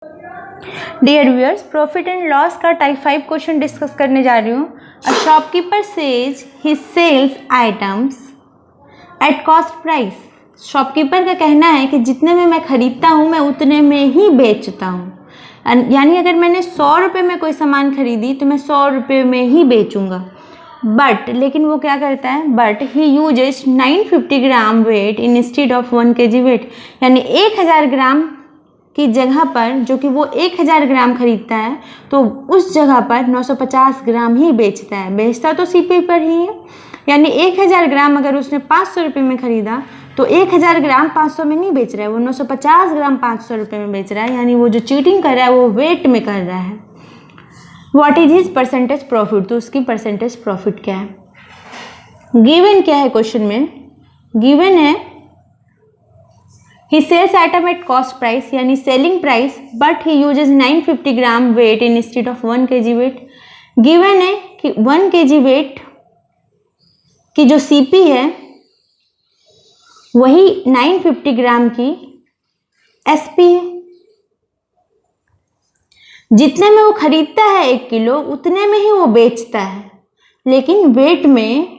Dear viewers, profit and loss का type 5 question discuss करने जा रही हूँ। A shopkeeper says he sells items at cost price. Shopkeeper का कहना है कि जितने में मैं खरीदता हूँ मैं उतने में ही बेचता हूँ। यानी अगर मैंने 100 रुपये में कोई सामान खरीदी तो मैं 100 रुपये में ही बेचूंगा। लेकिन वो क्या करता है, but he uses 950 gram weight instead of 1 kg weight. यानी 1000 ग्राम की जगह पर, जो कि वो 1000 ग्राम खरीदता है, तो उस जगह पर 950 ग्राम ही बेचता है। बेचता तो सीपी पर ही है। यानी 1000 ग्राम अगर उसने 500 रुपये में खरीदा तो 1000 ग्राम 500 में नहीं बेच रहा है, वो 950 ग्राम 500 रुपये में बेच रहा है। यानी वो जो चीटिंग कर रहा है वो वेट में कर रहा है। What is his percentage profit, तो उसकी परसेंटेज प्रॉफिट क्या है। गिवन क्या है क्वेश्चन में, गिवन है he sells item at cost price यानी selling price, but he uses 950 gram weight instead of 1 kg weight. Given है कि 1 kg वेट की जो सीपी है वही 950 ग्राम की एसपी है। जितने में वो खरीदता है 1 किलो उतने में ही वो बेचता है, लेकिन वेट में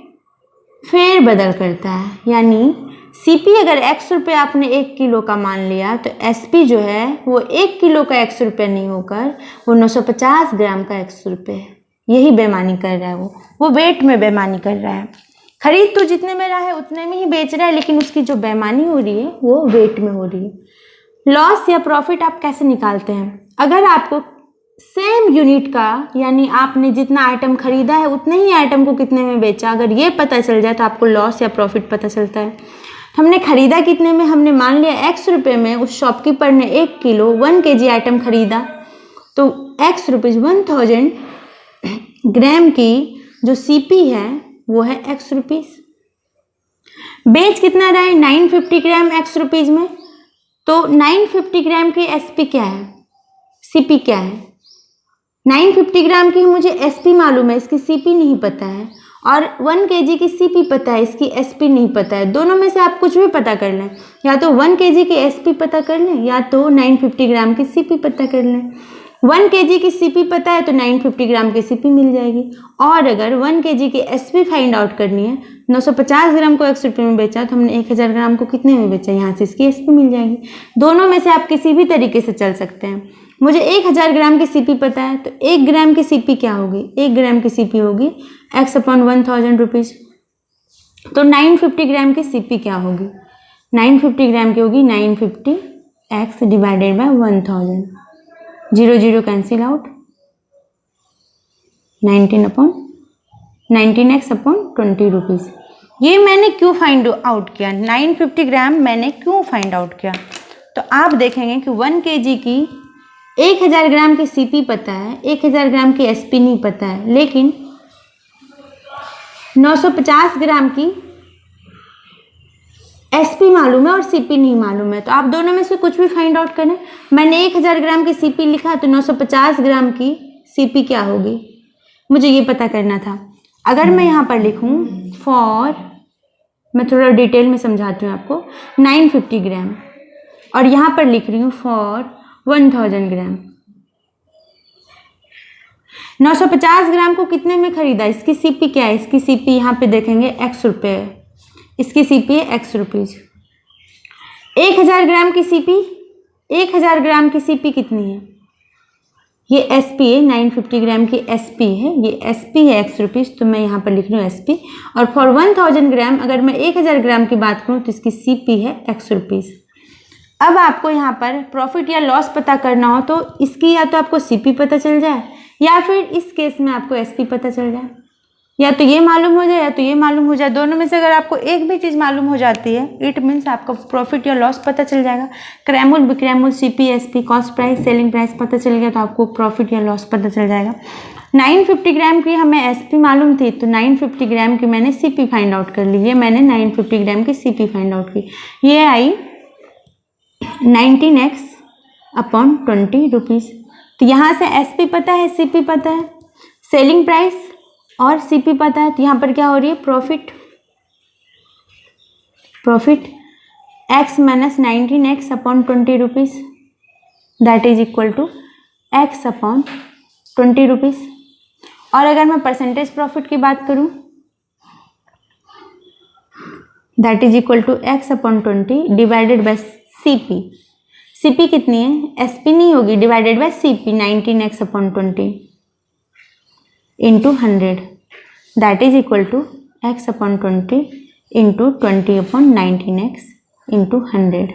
फेर बदल करता है। यानी सीपी अगर x रुपये आपने 1 किलो का मान लिया तो एसपी जो है वो 1 किलो का x रुपये नहीं होकर वो 950 ग्राम का x रुपये है। यही बेईमानी कर रहा है वो वेट में बेईमानी कर रहा है। खरीद तो जितने में रहा है उतने में ही बेच रहा है, लेकिन उसकी जो बेईमानी हो रही है वो वेट में हो रही है। लॉस या प्रॉफिट आप कैसे निकालते हैं, अगर आपको सेम यूनिट का, यानी आपने जितना आइटम खरीदा है उतने ही आइटम को कितने में बेचा, अगर ये पता चल जाए तो आपको लॉस या प्रॉफिट पता चलता है। हमने खरीदा कितने में, हमने मान लिया x रुपये में उस शॉपकीपर ने 1 किलो 1 kg आइटम खरीदा, तो x रुपीज़ 1000 ग्राम की जो सीपी है वो है x रुपीज़। बेच कितना रहा है, 950 ग्राम x रुपीज़ में, तो 950 ग्राम की एसपी क्या है, सीपी क्या है। 950 ग्राम की मुझे एसपी मालूम है, इसकी सीपी नहीं पता है, और 1 kg की सीपी पता है, इसकी एसपी नहीं पता है। दोनों में से आप कुछ भी पता कर लें, या तो 1 kg की एसपी पता कर लें या तो 950 ग्राम की सीपी पता कर लें। 1 kg की सीपी पता है तो 950 ग्राम की सीपी मिल जाएगी, और अगर 1 kg की एसपी फाइंड आउट करनी है, 950 ग्राम को x रुपये में बेचा तो हमने 1000 ग्राम को कितने में बेचा, यहाँ से इसकी एसपी मिल जाएगी। दोनों में से आप किसी भी तरीके से चल सकते हैं। मुझे 1000 ग्राम की सीपी पता है तो 1 ग्राम की सीपी क्या होगी, 1 ग्राम की सीपी होगी x/1000 रुपीज़। तो 950 ग्राम की सीपी क्या होगी, 950 ग्राम की होगी 950 x divided by 1000। 0 0 cancel out, 19x/20 rupees. ये मैंने क्यों फाइंड आउट किया, 950 ग्राम मैंने क्यों फाइंड आउट किया, तो आप देखेंगे कि 1 kg की 1000 ग्राम की सीपी पता है, 1000 ग्राम की एसपी नहीं पता है, लेकिन 950 ग्राम की एसपी मालूम है और सीपी नहीं मालूम है। तो आप दोनों में से कुछ भी फाइंड आउट करें। मैंने 1000 ग्राम की सीपी लिखा तो 950 ग्राम की सीपी क्या होगी मुझे ये पता करना था। अगर मैं यहाँ पर लिखूँ फॉर, मैं थोड़ा डिटेल में समझाती हूँ आपको, 950 ग्राम, और यहाँ पर लिख रही हूँ फॉर 1000 ग्राम। 950 ग्राम को कितने में खरीदा, इसकी सीपी क्या है, इसकी सीपी यहाँ पे देखेंगे x रुपये है, इसकी सीपी है x रुपीज़। 1000 ग्राम की सीपी, 1000 ग्राम की सीपी कितनी है, ये एसपी है, 950 ग्राम की एसपी है, ये एसपी है x रुपीज़, तो मैं यहाँ पर लिख रही हूँ एसपी। और फॉर 1000 ग्राम अगर मैं 1000 ग्राम की बात करूँ तो इसकी सीपी है x रुपीज़। अब आपको यहाँ पर प्रॉफिट या लॉस पता करना हो तो इसकी या तो आपको सीपी पता चल जाए, या फिर इस केस में आपको एसपी पता चल जाए, या तो ये मालूम हो जाए या तो ये मालूम हो जाए। दोनों में से अगर आपको एक भी चीज़ मालूम हो जाती है, इट मीन्स आपका प्रॉफिट या लॉस पता चल जाएगा। क्रैमूल, विक्रैमूल, CP, SP, cost price, selling price पता चल गया तो आपको प्रॉफिट या लॉस पता चल जाएगा। 950 ग्राम की हमें एसपी मालूम थी तो 950 ग्राम की मैंने सीपी फाइंड आउट कर ली, ये मैंने 950 ग्राम की सीपी फाइंड आउट की, ये आई 19x/20 रुपीज़। तो यहाँ से एसपी पता है, सीपी पता है, सेलिंग प्राइस और सीपी पता है, तो यहाँ पर क्या हो रही है, profit x - 19x/20 rupees that is equal to X upon 20 rupees. और अगर मैं परसेंटेज प्रॉफिट की बात करूं, that is equal to X upon 20 divided by CP. CP कितनी है, एसपी नहीं होगी, डिवाइडेड बाय सीपी 19x अपॉन 20 into 100, that is equal to X upon 20 into 20 upon 19x into 100।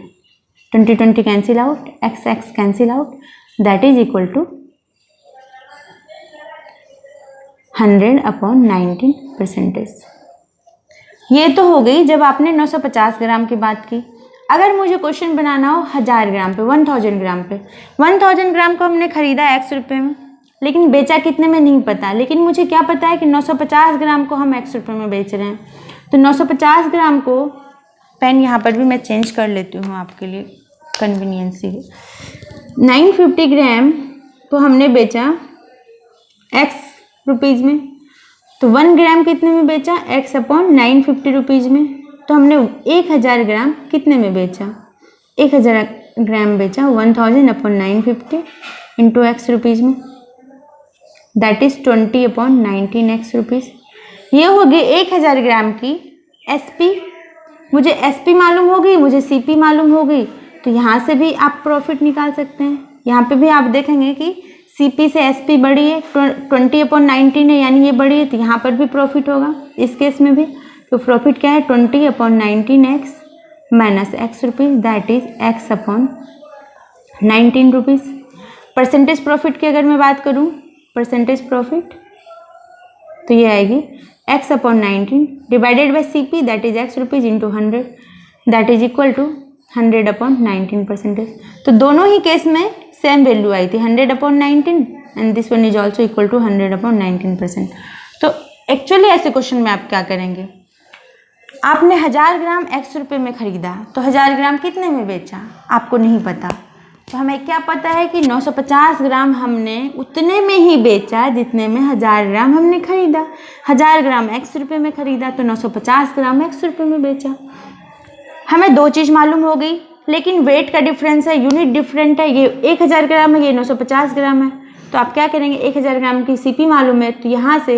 20 cancel out, x cancel out, that is equal to 100 upon 19 percentage. ये तो हो गई जब आपने 950 ग्राम की बात की। अगर मुझे क्वेश्चन बनाना हो 1000 ग्राम पे, 1000 ग्राम पे, 1000 ग्राम को हमने खरीदा x रुपये में, लेकिन बेचा कितने में नहीं पता, लेकिन मुझे क्या पता है कि 950 ग्राम को हम x रुपये में बेच रहे हैं। तो 950 ग्राम को, पेन यहाँ पर भी मैं चेंज कर लेती हूँ आपके लिए कन्वीनियंस ही, 950 ग्राम को हमने बेचा x रुपीज़ में, तो 1 ग्राम कितने में बेचा, x अपॉन 950 रुपीज़ में। तो हमने 1000 ग्राम कितने में बेचा, 1000 ग्राम बेचा 1000 अपॉन 950 इंटू एक्स रुपीज़ में, that is 20 upon 19x rupees. ये होगी 1000 ग्राम की SP। मुझे SP मालूम होगी, मुझे CP मालूम होगी, तो यहाँ से भी आप प्रॉफिट निकाल सकते हैं। यहाँ पे भी आप देखेंगे कि CP से SP बड़ी है, 20 अपॉन 19 है, यानी ये बड़ी है, तो यहाँ पर भी प्रॉफिट होगा इस केस में भी। तो प्रॉफिट क्या है, 20 upon 19x minus x rupees, that is x upon 19 rupees. Percentage profit की अगर मैं बात करूँ, परसेंटेज प्रॉफिट, तो ये आएगी x upon 19 divided by CP, that is x rupees into 100, that is equal to 100 upon 19 percentage. तो दोनों ही केस में सेम वैल्यू आई थी, 100 upon 19 and this one is also equal to 100 upon 19%। तो एक्चुअली ऐसे क्वेश्चन में आप क्या करेंगे, आपने 1000 ग्राम x रुपये में खरीदा, तो 1000 ग्राम कितने में बेचा आपको नहीं पता, तो हमें क्या पता है कि 950 ग्राम हमने उतने में ही बेचा जितने में 1000 ग्राम हमने खरीदा। 1000 ग्राम x रुपये में खरीदा, तो 950 ग्राम x रुपये में बेचा। हमें दो चीज़ मालूम हो गई, लेकिन वेट का डिफरेंस है, यूनिट डिफरेंट है, ये 1000 ग्राम है, ये 950 ग्राम है। तो आप क्या करेंगे, 1000 ग्राम की CP मालूम है, तो यहाँ से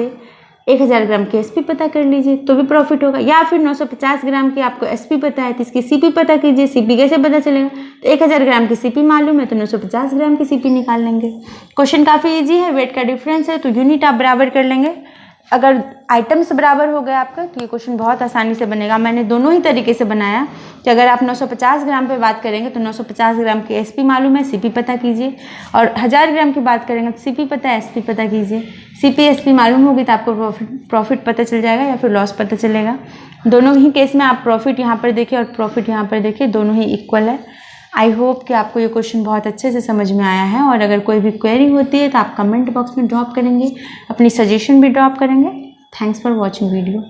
1000 ग्राम की SP पता कर लीजिए, तो भी प्रॉफिट होगा। या फिर 950 ग्राम की आपको SP पता है, तो इसकी CP पता कीजिए। CP कैसे पता चलेगा, तो 1000 ग्राम की CP मालूम है, तो 950 ग्राम की CP निकाल लेंगे। क्वेश्चन काफ़ी इजी है, वेट का डिफरेंस है, तो यूनिट आप बराबर कर लेंगे। अगर आइटम्स बराबर हो गए आपका, तो ये क्वेश्चन बहुत आसानी से बनेगा। मैंने दोनों ही तरीके से बनाया कि अगर आप 950 ग्राम पे बात करेंगे तो 950 ग्राम की SP मालूम है, CP पता कीजिए, और 1000 ग्राम की बात करेंगे तो CP पता है, SP पता कीजिए। CP SP मालूम होगी तो आपको प्रॉफिट पता चल जाएगा या फिर लॉस पता चलेगा। दोनों ही केस में आप प्रॉफिट यहाँ पर देखिए और प्रॉफिट यहाँ पर देखिए, दोनों ही इक्वल है। आई होप कि आपको ये क्वेश्चन बहुत अच्छे से समझ में आया है, और अगर कोई भी क्वेरी होती है तो आप कमेंट बॉक्स में ड्रॉप करेंगे, अपनी सजेशन भी ड्रॉप करेंगे। Thanks for watching video.